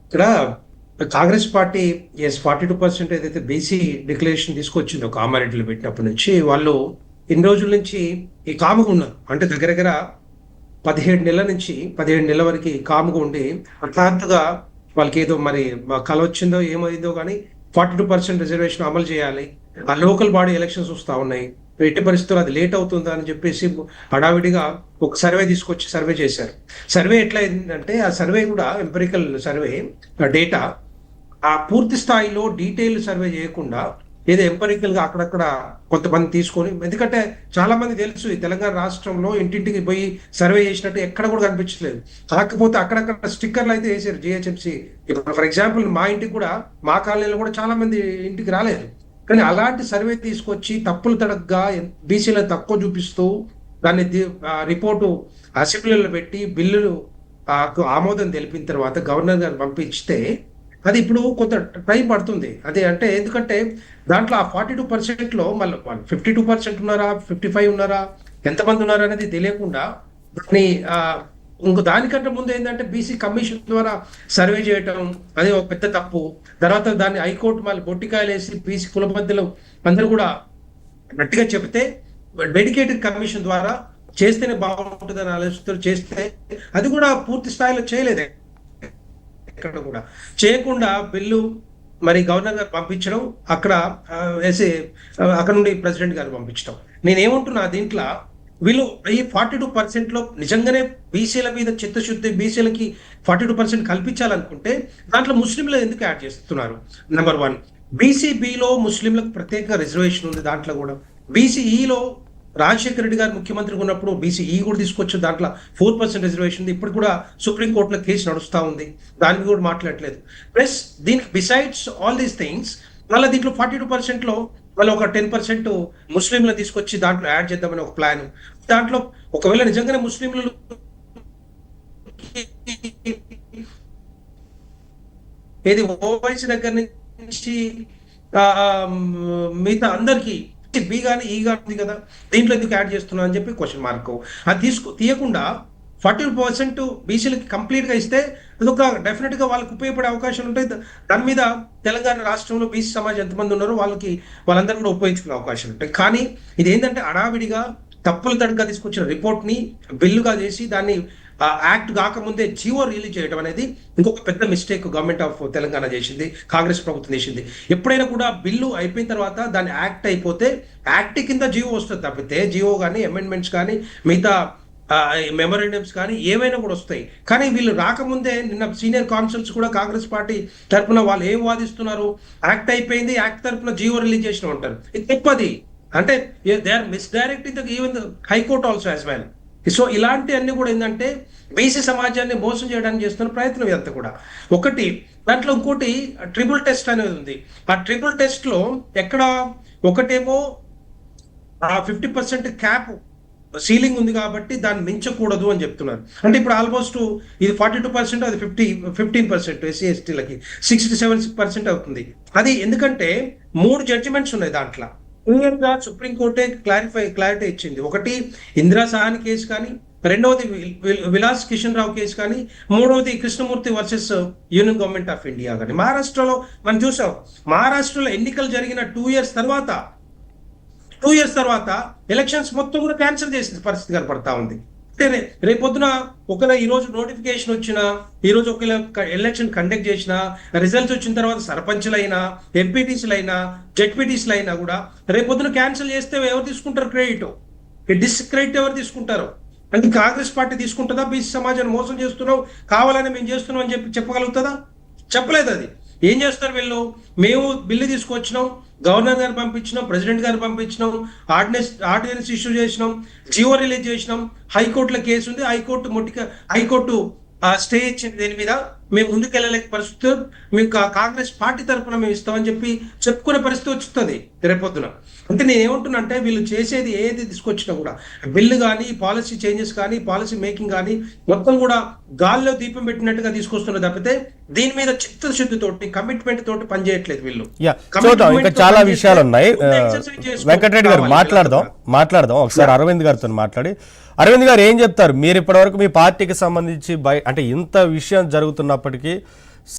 ఇక్కడ కాంగ్రెస్ పార్టీ 42% ఏదైతే BC declaration తీసుకొచ్చిందో కామారెడ్డిలో పెట్టినప్పటి నుంచి వాళ్ళు ఇన్ని రోజుల నుంచి ఈ కాముగా ఉన్నారు. అంటే దగ్గర దగ్గర 17 నెలల నుంచి 17 నెలల వరకు కాముగా ఉండి హఠాత్తుగా వాళ్ళకి ఏదో మరి కల వచ్చిందో ఏమైందో కానీ 42% రిజర్వేషన్ అమలు చేయాలి, ఆ లోకల్ బాడీ ఎలక్షన్స్ వస్తూ ఉన్నాయి, ఎట్టి పరిస్థితుల్లో అది లేట్ అవుతుందా అని చెప్పేసి హడావిడిగా ఒక సర్వే తీసుకొచ్చి సర్వే చేశారు. సర్వే ఎట్లా అయిందంటే ఆ సర్వే కూడా ఎంపెరికల్ సర్వే డేటా ఆ పూర్తి స్థాయిలో డీటెయిల్ సర్వే చేయకుండా ఏదో ఎంపెరికల్ గా అక్కడక్కడ కొంతమంది తీసుకొని, ఎందుకంటే చాలా మంది తెలుసు ఈ తెలంగాణ రాష్ట్రంలో ఇంటింటికి పోయి సర్వే చేసినట్టు ఎక్కడ కూడా కనిపించలేదు. కాకపోతే అక్కడక్కడ స్టిక్కర్లు అయితే వేసారు జిహెచ్ఎంసీ. ఇప్పుడు ఫర్ ఎగ్జాంపుల్ మా ఇంటికి కూడా, మా కాలనీలో కూడా చాలా మంది ఇంటికి రాలేదు. కానీ అలాంటి సర్వే తీసుకొచ్చి తప్పులు తడగ్గా బీసీలను తక్కువ చూపిస్తూ దాన్ని రిపోర్టు అసెంబ్లీలో పెట్టి బిల్లులు ఆమోదం తెలిపిన తర్వాత గవర్నర్ గారు పంపించితే అది ఇప్పుడు కొంత టైం పడుతుంది. అదే అంటే ఎందుకంటే దాంట్లో ఆ 42%లో మళ్ళీ 52% ఉన్నారా, 55 ఉన్నారా, ఎంతమంది ఉన్నారా అనేది తెలియకుండా దాన్ని ఇంకో దానికంటే ముందు ఏంటంటే బీసీ కమిషన్ ద్వారా సర్వే చేయటం అది ఒక పెద్ద తప్పు. తర్వాత దాన్ని హైకోర్టు మళ్ళీ బొట్టికాయలు వేసి బీసీ కులబద్దలు అందరూ కూడా గట్టిగా చెబితే డెడికేటెడ్ కమిషన్ ద్వారా చేస్తేనే బాగుంటుందని ఆలోచిస్తూ చేస్తే అది కూడా పూర్తి స్థాయిలో చేయలేదు. ఎక్కడ కూడా చేయకుండా బిల్లు మరి గవర్నర్ గారు పంపించడం, అక్కడ వేసి అక్కడ నుండి ప్రెసిడెంట్ గారు పంపించడం. నేనేమంటున్నా దీంట్లో వీళ్ళు ఈ 42%లో నిజంగానే బీసీల మీద చిత్తశుద్ధి, బీసీలకి 42% కల్పించాలనుకుంటే దాంట్లో ముస్లింలు ఎందుకు యాడ్ చేస్తున్నారు? నెంబర్ 1, బీసీబీలో ముస్లింలకు ప్రత్యేక రిజర్వేషన్ ఉంది. దాంట్లో కూడా బీసీఈలో రాజశేఖర రెడ్డి గారు ముఖ్యమంత్రిగా ఉన్నప్పుడు బీసీఈ కూడా తీసుకొచ్చి దాంట్లో 4% రిజర్వేషన్ ఉంది. ఇప్పుడు కూడా సుప్రీంకోర్టులో కేసు నడుస్తూ ఉంది, దానికి కూడా మాట్లాడలేదు. ప్లస్ దీనికి బిసైడ్స్ ఆల్ దీస్ థింగ్స్ మళ్ళీ దీంట్లో 42%లో మళ్ళీ ఒక 10% ముస్లింలను తీసుకొచ్చి దాంట్లో యాడ్ చేద్దామని ఒక ప్లాన్. దాంట్లో ఒకవేళ నిజంగానే ముస్లింలు ఏది ఓవైసీ దగ్గర నుంచి మిగతా అందరికీ బి కానీ ఈ కానీ కదా, దీంట్లో ఎందుకు యాడ్ చేస్తున్నా అని చెప్పి క్వశ్చన్ మార్క్. అది తీయకుండా 40% బీసీలకి కంప్లీట్ గా ఇస్తే అదొక డెఫినెట్ గా వాళ్ళకి ఉపయోగపడే అవకాశాలు ఉంటాయి. దాని మీద తెలంగాణ రాష్ట్రంలో బీసీ సమాజం ఎంతమంది ఉన్నారో వాళ్ళందరూ కూడా ఉపయోగించుకునే అవకాశాలు ఉంటాయి. కానీ ఇది ఏంటంటే అడావిడిగా తప్పులు తడగా తీసుకొచ్చిన రిపోర్ట్ ని బిల్లుగా చేసి దాన్ని యాక్ట్ కాకముందే జీవో రిలీజ్ చేయడం అనేది ఇంకొక పెద్ద మిస్టేక్ గవర్నమెంట్ ఆఫ్ తెలంగాణ చేసింది, కాంగ్రెస్ ప్రభుత్వం చేసింది. ఎప్పుడైనా కూడా బిల్లు అయిపోయిన తర్వాత దాన్ని యాక్ట్ అయిపోతే యాక్ట్ కింద జీవో వస్తుంది తప్పితే జీవో కానీ అమెండ్మెంట్స్ కానీ మిగతా మెమోరాండమ్స్ కానీ ఏవైనా కూడా వస్తాయి. కానీ వీళ్ళు రాకముందే నిన్న సీనియర్ కౌన్సిల్స్ కూడా కాంగ్రెస్ పార్టీ తరఫున వాళ్ళు ఏం వాదిస్తున్నారు, యాక్ట్ అయిపోయింది, యాక్ట్ తరఫున జీవో రిలీజ్ చేసిన ఉంటారు. ఇది తప్పది. అంటే they are misdirecting even high court also as well. So ఇలాంటి అన్ని కూడా ఏంటంటే బీసీ సమాజాన్ని మోసం చేయడానికి చేస్తున్న ప్రయత్నం ఇదంతా కూడా. ఒకటి దాంట్లో ఇంకోటి ట్రిపుల్ టెస్ట్ అనేది ఉంది. ఆ ట్రిపుల్ టెస్ట్ లో ఎక్కడ ఒకటేమో 50% క్యాప్ సీలింగ్ ఉంది కాబట్టి దాన్ని మించకూడదు అని చెప్తున్నారు. అంటే ఇప్పుడు ఆల్మోస్ట్ ఇది 42%, అది 15% ఎస్సీ ఎస్టీలకి 67% అవుతుంది. అది ఎందుకంటే 3 జడ్జిమెంట్స్ ఉన్నాయి దాంట్లో. క్లియర్ గా సుప్రీంకోర్టే క్లారిటీ ఇచ్చింది. ఒకటి ఇందిరా సహాని కేసు కానీ, రెండవది విలాస్ కిషన్ రావు కేసు కానీ, మూడవది Krishnamurthy versus union government of India కానీ. మహారాష్ట్రలో మనం చూసాం, మహారాష్ట్రలో ఎన్నికలు జరిగిన 2 years తర్వాత ఎలక్షన్స్ మొత్తం కూడా క్యాన్సిల్ చేసిన పరిస్థితి కనపడతా ఉంది. అంటే రేపొద్దున ఒకవేళ ఈ రోజు నోటిఫికేషన్ వచ్చినా, ఈ రోజు ఒకవేళ ఎలక్షన్ కండక్ట్ చేసినా, రిజల్ట్స్ వచ్చిన తర్వాత సర్పంచ్లైనా, ఎంపీటీసీలైనా, జెడ్పీటీసీలైనా కూడా రేపొద్దున క్యాన్సిల్ చేస్తే ఎవరు తీసుకుంటారు క్రెడిట్? డిస్క్రెడిట్ ఎవరు తీసుకుంటారు? అంటే కాంగ్రెస్ పార్టీ తీసుకుంటుందా? బీసీ సమాజాన్ని మోసం చేస్తున్నావు, కావాలని మేము చేస్తున్నాం అని చెప్పగలుగుతుందా? చెప్పలేదు. అది ఏం చేస్తారు వీళ్ళు? మేము బిల్లు తీసుకొచ్చినాం, గవర్నర్ గారు పంపించినాం, ప్రెసిడెంట్ గారు పంపించినాం, ఆర్డినెన్స్ ఇష్యూ చేసినాం, జీవో రిలీజ్ చేసినాం, హైకోర్టులో కేసు ఉంది, హైకోర్టు స్టే ఇచ్చింది, దీని మీద మేము ముందుకెళ్ళలేక పరిస్థితి, మీకు కాంగ్రెస్ పార్టీ తరఫున మేము ఇస్తామని చెప్పుకునే పరిస్థితి వస్తుంది రేపొద్దున. అంటే నేను ఏమంటున్నా అంటే వీళ్ళు చేసేది ఏది తీసుకొచ్చినా కూడా బిల్లు కానీ, పాలసీ చేంజెస్ కానీ, పాలసీ మేకింగ్ కానీ మొత్తం కూడా గాల్లో దీపం పెట్టినట్టుగా తీసుకొస్తున్నారు తప్పితే దీని మీద చిత్తశుద్ధితోటి, కమిట్మెంట్ తోటి పనిచేయట్లేదు వీళ్ళు. ఇంకా చాలా విషయాలు ఉన్నాయి. వెంకటరెడ్డి గారు మాట్లాడదాం ఒకసారి అరవింద్ గారితో మాట్లాడి. అరవింద్ గారు ఏం చెప్తారు? మీరు ఇప్పటివరకు మీ పార్టీకి సంబంధించి అంటే ఇంత విషయం జరుగుతున్నప్పటికీ